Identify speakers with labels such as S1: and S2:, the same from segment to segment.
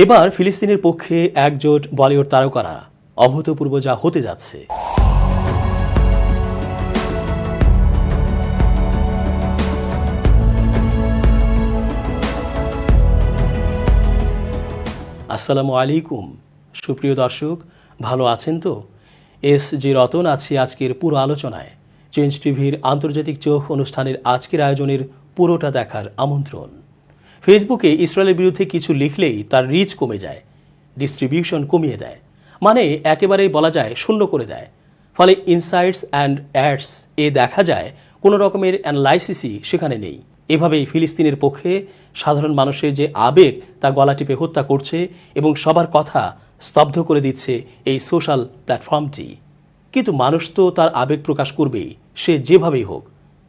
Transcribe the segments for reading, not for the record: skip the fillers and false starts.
S1: এবার ফিলিস্তিনের পক্ষে একজোট বলিউড তারকারা অভূতপূর্ব যা হতে যাচ্ছে। আসসালামু আলাইকুম সুপ্রিয় দর্শক, ভালো আছেন তো? জি রতন আছি আজকের পুরো আলোচনায়। চেঞ্জ টিভির আন্তর্জাতিক চোখ অনুষ্ঠানের আজকের আয়োজনের পুরোটা দেখার আমন্ত্রণ। ফেসবুকে ইসরায়েলের বিরুদ্ধে কিছু লিখলেই তার রিচ কমে যায়, ডিস্ট্রিবিউশন কমিয়ে দেয়, মানে একেবারেই বলা যায় শূন্য করে দেয়। ফলে ইনসাইটস অ্যান্ড অ্যাডস দেখা যায় কোনো রকমের অ্যানালাইসিসই সেখানে নেই। এভাবেই ফিলিস্তিনের পক্ষে সাধারণ মানুষের যে আবেগ তা গলা টিপে হত্যা করছে এবং সবার কথা স্তব্ধ করে দিচ্ছে এই সোশ্যাল প্ল্যাটফর্মটি। কিন্তু মানুষ তো তার আবেগ প্রকাশ করবেই, সে যেভাবেই হোক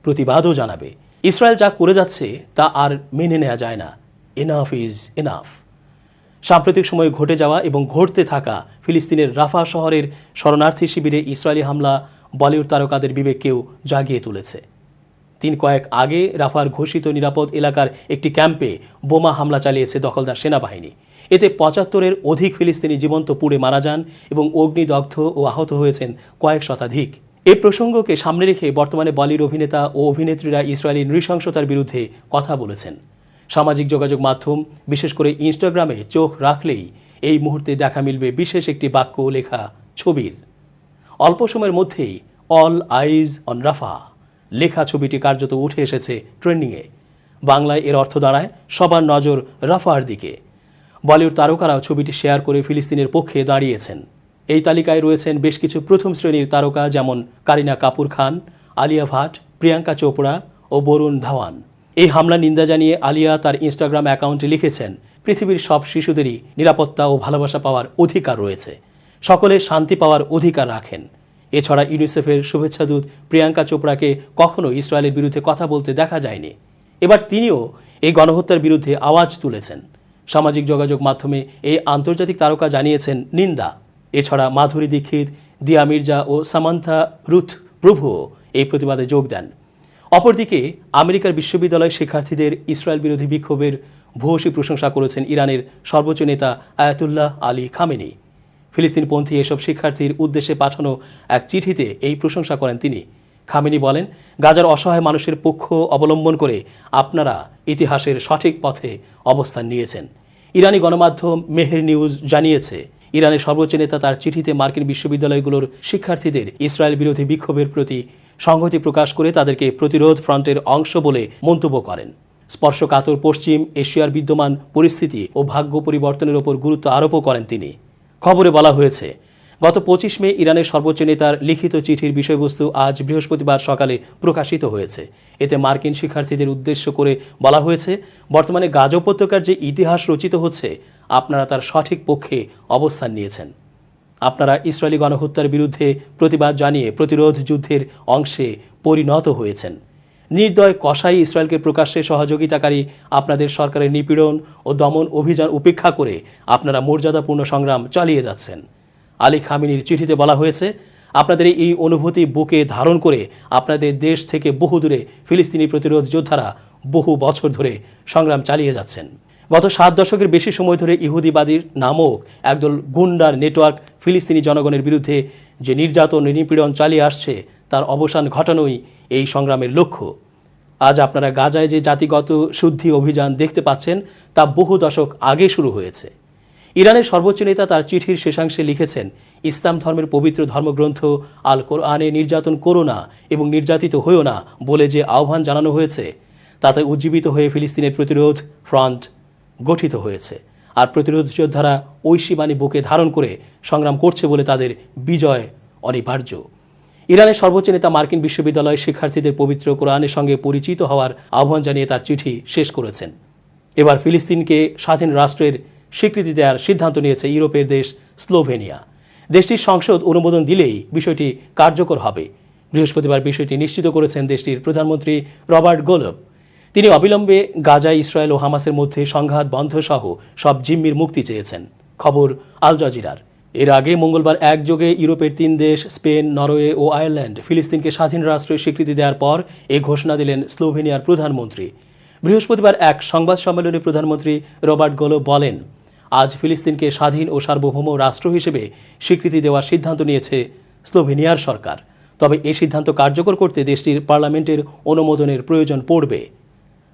S1: প্রতিবাদও জানাবে। ইসরায়েল যা করে যাচ্ছে তা আর মেনে নেওয়া যায় না। Enough is enough. সাম্প্রতিক সময়ে ঘটে যাওয়া এবং ঘটতে থাকা ফিলিস্তিনের রাফা শহরের শরণার্থী শিবিরে ইসরায়েলি হামলা বলিউড তারকাদের বিবেককেও জাগিয়ে তুলেছে। কয়েক আগে রাফার ঘোষিত নিরাপদ এলাকার একটি ক্যাম্পে বোমা হামলা চালিয়েছে দখলদার সেনাবাহিনী। এতে ৭৫-এর অধিক ফিলিস্তিনি জীবন্ত পুড়ে মারা যান এবং অগ্নিদগ্ধ ও আহত হয়েছেন কয়েক শতাধিক। এই প্রসঙ্গকে সামনে রেখে বর্তমানে বলিউড অভিনেতা ও অভিনেত্রীরা ইসরায়েলি নৃশংসতার বিরুদ্ধে কথা বলেছেন। সামাজিক যোগাযোগ মাধ্যম, বিশেষ করে ইনস্টাগ্রামে চোখ রাখলেই এই মুহূর্তে দেখা মিলবে বিশেষ একটি বাক্য লেখা ছবির। অল্প সময়ের মধ্যেই অল আইজ অন রাফা লেখা ছবিটি কার্যত উঠে এসেছে ট্রেন্ডিংয়ে। বাংলায় এর অর্থ দাঁড়ায় সবার নজর রাফার দিকে। বলিউড তারকারাও ছবিটি শেয়ার করে ফিলিস্তিনের পক্ষে দাঁড়িয়েছেন। এই তালিকায় রয়েছেন বেশ কিছু প্রথম শ্রেণীর তারকা, যেমন কারিনা কাপুর খান, আলিয়া ভাট, প্রিয়াঙ্কা চোপড়া ও বরুণ ধাওয়ান। এই হামলা নিন্দা জানিয়ে আলিয়া তার ইনস্টাগ্রাম অ্যাকাউন্টে লিখেছেন, পৃথিবীর সব শিশুদেরই নিরাপত্তা ও ভালোবাসা পাওয়ার অধিকার রয়েছে, সকলে শান্তি পাওয়ার অধিকার রাখেন। এছাড়া ইউনিসেফের শুভেচ্ছাদূত প্রিয়াঙ্কা চোপড়াকে কখনো ইসরায়েলের বিরুদ্ধে কথা বলতে দেখা যায়নি। এবার তিনিও এই গণহত্যার বিরুদ্ধে আওয়াজ তুলেছেন। সামাজিক যোগাযোগ মাধ্যমে এই আন্তর্জাতিক তারকা জানিয়েছেন নিন্দা। এছাড়া মাধুরী দীক্ষিত, দিয়া মির্জা ও সামান্থা রুথ প্রভুও এই প্রতিবাদে যোগ দেন। অপরদিকে আমেরিকার বিশ্ববিদ্যালয় শিক্ষার্থীদের ইসরায়েল বিরোধী বিক্ষোভের ভূয়সী প্রশংসা করেছেন ইরানের সর্বোচ্চ নেতা আয়াতুল্লাহ আলী খামেনি। ফিলিস্তিনপন্থী এসব শিক্ষার্থীর উদ্দেশ্যে পাঠানো এক চিঠিতে এই প্রশংসা করেন তিনি। খামেনি বলেন, গাজার অসহায় মানুষের পক্ষ অবলম্বন করে আপনারা ইতিহাসের সঠিক পথে অবস্থান নিয়েছেন। ইরানি গণমাধ্যম মেহের নিউজ জানিয়েছে, ইরানের সর্বোচ্চ নেতা তার চিঠিতে মার্কিন বিশ্ববিদ্যালয়গুলোর শিক্ষার্থীদের ইসরায়েল বিরোধী বিক্ষোভের প্রতি সংহতি প্রকাশ করে তাদেরকে প্রতিরোধ ফ্রন্টের অংশ বলে মন্তব্য করেন। স্পর্শকাতর পশ্চিম এশিয়ার বিদ্যমান পরিস্থিতি ও ভাগ্য পরিবর্তনের ওপর গুরুত্ব আরোপও করেন তিনি। খবরে বলা হয়েছে, গত ২৫ মে ইরানের সর্বোচ্চ নেতার লিখিত চিঠির বিষয়বস্তু আজ বৃহস্পতিবার সকালে প্রকাশিত হয়েছে। এতে মার্কিন শিক্ষার্থীদের উদ্দেশ্য করে বলা হয়েছে, বর্তমানে গাজা উপত্যকার যে ইতিহাস রচিত হচ্ছে, আপনারা তার সঠিক পক্ষে অবস্থান নিয়েছেন। আপনারা ইসরায়েলি গণহত্যার বিরুদ্ধে প্রতিবাদ জানিয়ে প্রতিরোধ যুদ্ধের অংশে পরিণত হয়েছেন। নির্দয় কসাই ইসরায়েলকে প্রকাশ্যে সহযোগিতাকারী আপনাদের সরকারের নিপীড়ন ও দমন অভিযান উপেক্ষা করে আপনারা মর্যাদাপূর্ণ সংগ্রাম চালিয়ে যাচ্ছেন। আলী খামেনির চিঠিতে বলা হয়েছে, আপনাদের এই অনুভূতি বুকে ধারণ করে আপনাদের দেশ থেকে বহু দূরে ফিলিস্তিনি প্রতিরোধ যোদ্ধারা বহু বছর ধরে সংগ্রাম চালিয়ে যাচ্ছেন। গত ৭ দশকের বেশি সময় ধরে ইহুদিবাদীর নামক একদল গুন্ডার নেটওয়ার্ক ফিলিস্তিনি জনগণের বিরুদ্ধে যে নির্যাতন নিপীড়ন চালিয়ে আসছে, তার অবসান ঘটানোই এই সংগ্রামের লক্ষ্য। আজ আপনারা গাজায় যে জাতিগত শুদ্ধি অভিযান দেখতে পাচ্ছেন, তা বহু দশক আগে শুরু হয়েছে। ইরানের সর্বোচ্চ নেতা তার চিঠির শেষাংশে লিখেছেন, ইসলাম ধর্মের পবিত্র ধর্মগ্রন্থ আল কোরআনে নির্যাতন করো না এবং নির্যাতিত হইও না বলে যে আহ্বান জানানো হয়েছে, তাতে উজ্জীবিত হয়ে ফিলিস্তিনের প্রতিরোধ ফ্রন্ট গঠিত হয়েছে। আর প্রতিরোধ যোদ্ধারা ঐশী বাণী বুকে ধারণ করে সংগ্রাম করছে বলে তাদের বিজয় অনিবার্য। ইরানের সর্বোচ্চ নেতা মার্কিন বিশ্ববিদ্যালয় শিক্ষার্থীদের পবিত্র কোরআনের সঙ্গে পরিচিত হওয়ার আহ্বান জানিয়ে তার চিঠি শেষ করেছেন। এবার ফিলিস্তিনকে স্বাধীন রাষ্ট্রের স্বীকৃতি দেওয়ার সিদ্ধান্ত নিয়েছে ইউরোপের দেশ স্লোভেনিয়া। দেশটির সংসদ অনুমোদন দিলেই বিষয়টি কার্যকর হবে। বৃহস্পতিবার বিষয়টি নিশ্চিত করেছেন দেশটির প্রধানমন্ত্রী রবার্ট গোলব। তিনি অবিলম্বে গাজায় ইসরায়েল ও হামাসের মধ্যে সংঘাত বন্ধ সহ সব জিম্মির মুক্তি চেয়েছেন। খবর আল জাজিরার। এর আগে মঙ্গলবার একযোগে ইউরোপের ৩ দেশ স্পেন, নরওয়ে ও আয়ারল্যান্ড ফিলিস্তিনকে স্বাধীন রাষ্ট্রের স্বীকৃতি দেওয়ার পর এই ঘোষণা দিলেন স্লোভেনিয়ার প্রধানমন্ত্রী। বৃহস্পতিবার এক সংবাদ সম্মেলনে প্রধানমন্ত্রী রবার্ট গোলব বলেন, আজ ফিলিস্তিনকে স্বাধীন ও সার্বভৌম রাষ্ট্র হিসেবে স্বীকৃতি দেওয়ার সিদ্ধান্ত নিয়েছে স্লোভেনিয়ার সরকার। তবে এই সিদ্ধান্ত কার্যকর করতে দেশটির পার্লামেন্টের অনুমোদনের প্রয়োজন পড়বে।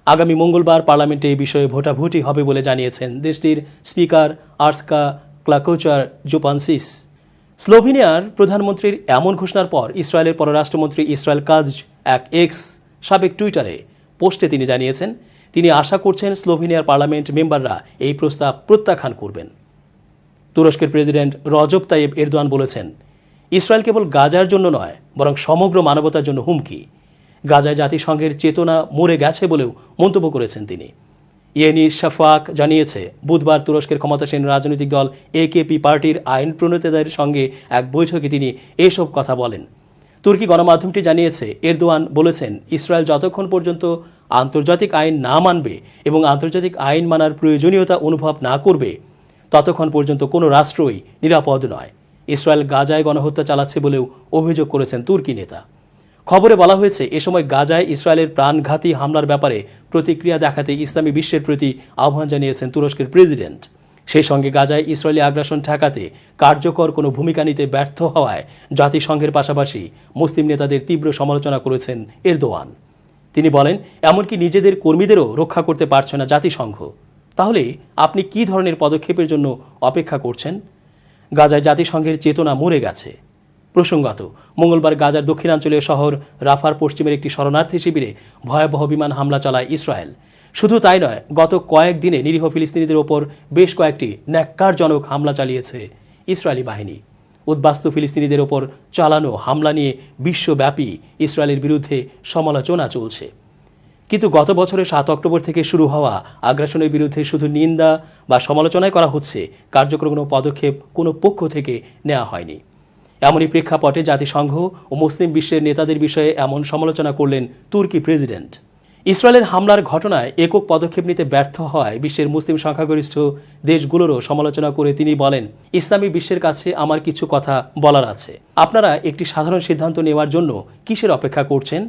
S1: আগামী মঙ্গলবার পার্লামেন্টে এই বিষয়ে ভোটাভুটি হবে বলে জানিয়েছেন দেশটির স্পিকার আর্সকা ক্লাকোচার জুপানসিস। স্লোভেনিয়ার প্রধানমন্ত্রীর এমন ঘোষণার পর ইসরায়েলের পররাষ্ট্রমন্ত্রী ইসরায়েল কাজ এক এক্স সাবেক টুইটারে পোস্টে তিনি জানিয়েছেন তিনি আশা করছেন স্লোভেনিয়ার পার্লামেন্ট মেম্বাররা এই প্রস্তাব প্রত্যাখ্যান করবেন। তুরস্কের প্রেসিডেন্ট রজব তাইয়েব এরদোয়ান বলেছেন ইসরায়েল কেবল গাজার জন্য নয় বরং সমগ্র মানবতার জন্য হুমকি। গাজায় জাতিসংঘের চেতনা মরে গেছে বলেও মন্তব্য করেছেন তিনি। ইয়েনি শাফাক জানিয়েছে বুধবার তুরস্কের ক্ষমতাসীন রাজনৈতিক দল একেপি পার্টির আইন প্রণেতাদের সঙ্গে এক বৈঠকে তিনি এসব কথা বলেন। তুর্কি গণমাধ্যমটি জানিয়েছে এরদোয়ান বলেছেন ইসরায়েল যতক্ষণ পর্যন্ত আন্তর্জাতিক আইন না মানবে এবং আন্তর্জাতিক আইন মানার প্রয়োজনীয়তা অনুভব না করবে ততক্ষণ পর্যন্ত কোনো রাষ্ট্রই নিরাপদ নয়। ইসরায়েল গাজায় গণহত্যা চালাচ্ছে বলেও অভিযোগ করেছেন তুর্কি নেতা। খবরে বলা হয়েছে এ সময় গাজায় ইসরায়েলের প্রাণঘাতী হামলার ব্যাপারে প্রতিক্রিয়া দেখাতে ইসলামী বিশ্বের প্রতি আহ্বান জানিয়েছেন তুরস্কের প্রেসিডেন্ট। সেই সঙ্গে গাজায় ইসরায়েলি আগ্রাসন ঠেকাতে কার্যকর কোনো ভূমিকা নিতে ব্যর্থ হওয়ায় জাতিসংঘের পাশাপাশি মুসলিম নেতাদের তীব্র সমালোচনা করেছেন এরদোয়ান। তিনি বলেন এমনকি নিজেদের কর্মীদেরও রক্ষা করতে পারছে না জাতিসংঘ। তাহলে আপনি কী ধরনের পদক্ষেপের জন্য অপেক্ষা করছেন? গাজায় জাতিসংঘের চেতনা মরে গেছে। প্রসঙ্গত মঙ্গলবার গাজার দক্ষিণাঞ্চলীয় শহর রাফার পশ্চিমের একটি শরণার্থী শিবিরে ভয়াবহ বিমান হামলা চালায় ইসরায়েল। শুধু তাই নয়, গত কয়েকদিনে নিরীহ ফিলিস্তিনিদের ওপর বেশ কয়েকটি ন্যাক্কারজনক হামলা চালিয়েছে ইসরায়েলি বাহিনী। উদ্বাস্তু ফিলিস্তিনিদের ওপর চালানো হামলা নিয়ে বিশ্বব্যাপী ইসরায়েলের বিরুদ্ধে সমালোচনা চলছে। কিন্তু গত বছরের 7 অক্টোবর থেকে শুরু হওয়া আগ্রাসনের বিরুদ্ধে শুধু নিন্দা বা সমালোচনাই করা হচ্ছে, কার্যকর কোনো পদক্ষেপ কোনো পক্ষ থেকে নেওয়া হয়নি। এমনই প্রেক্ষাপটে জাতিসংঘ ও মুসলিম বিশ্বের নেতাদের বিষয়ে এমন সমালোচনা করলেন তুর্কি প্রেসিডেন্ট। ইসরায়েলের হামলার ঘটনায় একক পদক্ষেপ নিতে ব্যর্থ হওয়ায় বিশ্বের মুসলিম সংখ্যাগরিষ্ঠ দেশগুলোরও সমালোচনা করে তিনি বলেন ইসলামী বিশ্বের কাছে আমার কিছু কথা বলার আছে। আপনারা একটি সাধারণ সিদ্ধান্ত নেওয়ার জন্য কিসের অপেক্ষা করছেন?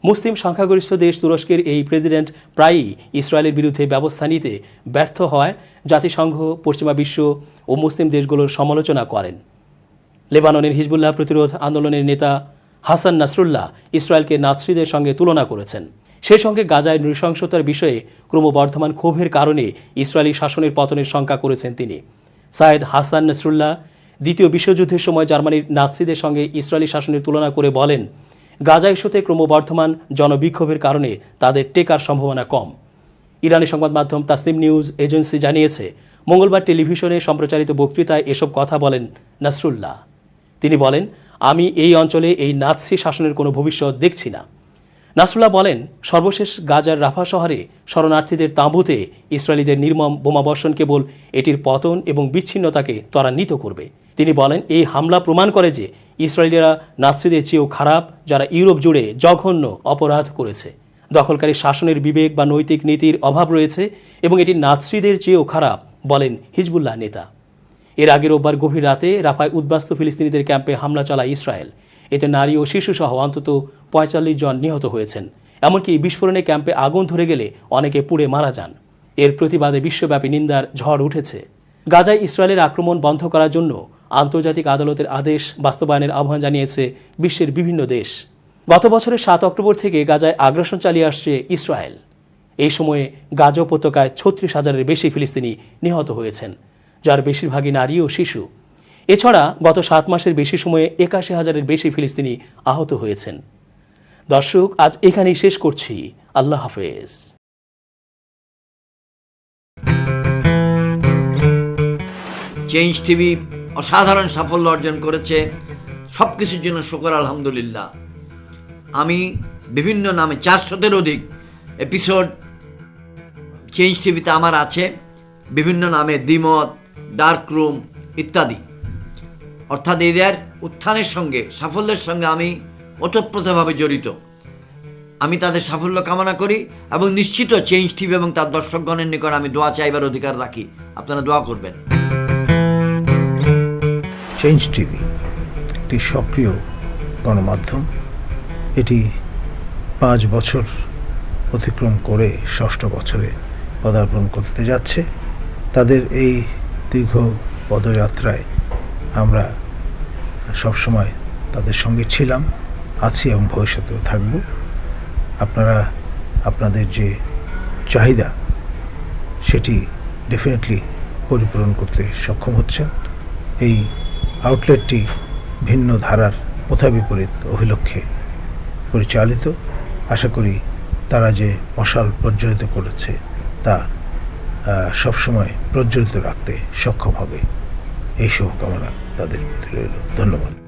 S1: মুসলিম সংখ্যাগরিষ্ঠ দেশ তুরস্কের এই প্রেসিডেন্ট প্রায়ই ইসরায়েলের বিরুদ্ধে ব্যবস্থা নিতে ব্যর্থ হওয়ায় জাতিসংঘ, পশ্চিমা বিশ্ব ও মুসলিম দেশগুলোর সমালোচনা করেন। লেবাননের হিজবুল্লাহ প্রতিরোধ আন্দোলনের নেতা হাসান নাসরুল্লাহ ইসরায়েলকে নাৎসিদের সঙ্গে তুলনা করেছেন। সেই সঙ্গে গাজায় নৃশংসতার বিষয়ে ক্রমবর্ধমান ক্ষোভের কারণে ইসরায়েলি শাসনের পতনের শঙ্কা করেছেন তিনি। সায়েদ হাসান নাসরুল্লাহ দ্বিতীয় বিশ্বযুদ্ধের সময় জার্মানির নাৎসিদের সঙ্গে ইসরায়েলি শাসনের তুলনা করে বলেন গাজা ইস্যুতে ক্রমবর্ধমান জনবিক্ষোভের কারণে তাদের টেকার সম্ভাবনা কম। ইরানি সংবাদ মাধ্যম তাসনিম নিউজ এজেন্সি জানিয়েছে মঙ্গলবার টেলিভিশনে সম্প্রচারিত বক্তৃতায় এসব কথা বলেন নাসরুল্লাহ। তিনি বলেন আমি এই অঞ্চলে এই নাৎসি শাসনের কোনো ভবিষ্যৎ দেখছি না। নাসরুল্লাহ বলেন সর্বশেষ গাজার রাফা শহরে শরণার্থীদের তাঁবুতে ইসরায়েলিদের নির্মম বোমাবর্ষণ কেবল এটির পতন এবং বিচ্ছিন্নতাকে ত্বরান্বিত করবে। তিনি বলেন এই হামলা প্রমাণ করে যে ইসরায়েলিরা নাৎসিদের চেয়েও খারাপ, যারা ইউরোপ জুড়ে জঘন্য অপরাধ করেছে। দখলকারী শাসনের বিবেক বা নৈতিক নীতির অভাব রয়েছে এবং এটি নাৎসিদের চেয়েও খারাপ, বলেন হিজবুল্লাহ নেতা। এর আগে রোববার গভীর রাতে রাফায় উদ্বাস্তু ফিলিস্তিনিদের ক্যাম্পে হামলা চালায় ইসরায়েল। এতে নারী ও শিশুসহ অন্তত ৪৫ জন নিহত হয়েছেন। এমনকি বিস্ফোরণে ক্যাম্পে আগুন ধরে গেলে অনেকে পুড়ে মারা যান। এর প্রতিবাদে বিশ্বব্যাপী নিন্দার ঝড় উঠেছে। গাজায় ইসরায়েলের আক্রমণ বন্ধ করার জন্য আন্তর্জাতিক আদালতের আদেশ বাস্তবায়নের আহ্বান জানিয়েছে বিশ্বের বিভিন্ন দেশ। গত বছরের ৭ অক্টোবর থেকে গাজায় আগ্রাসন চালিয়ে আসছে ইসরায়েল। এই সময়ে গাজা উপত্যকায় ৩৬,০০০-এর বেশি ফিলিস্তিনি নিহত হয়েছেন, যার বেশিরভাগই নারী ও শিশু। এছাড়া গত ৭ মাসের বেশি সময়ে ৮১,০০০-এর বেশি ফিলিস্তিনি আহত হয়েছেন। দর্শক, আজ এখানেই শেষ করছি। আল্লাহ হাফেজ।
S2: চেঞ্জ টিভি অসাধারণ সাফল্য অর্জন করেছে, সব কিছুর জন্য শুকর আলহামদুলিল্লাহ। আমি বিভিন্ন নামে ৪০০-এর অধিক এপিসোড চেঞ্জ টিভিতে আমার আছে, বিভিন্ন নামে দ্বিমত, ডার্ক রুম ইত্যাদি। অর্থাৎ এদের উত্থানের সঙ্গে, সাফল্যের সঙ্গে আমি ওতপ্রোতভাবে জড়িত। আমি তাদের সাফল্য কামনা করি এবং নিশ্চিত চেঞ্জ টিভি এবং তার দর্শকগণের নিকট আমি দোয়া চাইবার অধিকার রাখি। আপনারা দোয়া করবেন।
S3: চেঞ্জ টিভি একটি সক্রিয় গণমাধ্যম। এটি ৫ বছর অতিক্রম করে ৬ষ্ঠ বছরে পদার্পণ করতে যাচ্ছে। তাদের এই দীর্ঘ পদযাত্রায় আমরা সবসময় তাদের সঙ্গে ছিলাম, আছি এবং ভবিষ্যতেও থাকব। আপনারা আপনাদের যে চাহিদা সেটি ডেফিনেটলি পরিপূরণ করতে সক্ষম হচ্ছেন। এই আউটলেটটি ভিন্ন ধারার পথা বিপরীত অভিলক্ষে পরিচালিত। আশা করি তারা যে মশাল প্রজ্বলিত করেছে তা সবসময় প্রজ্বলিত রাখতে সক্ষম হবে। এই শুভকামনা তাদের প্রতি রইল। ধন্যবাদ।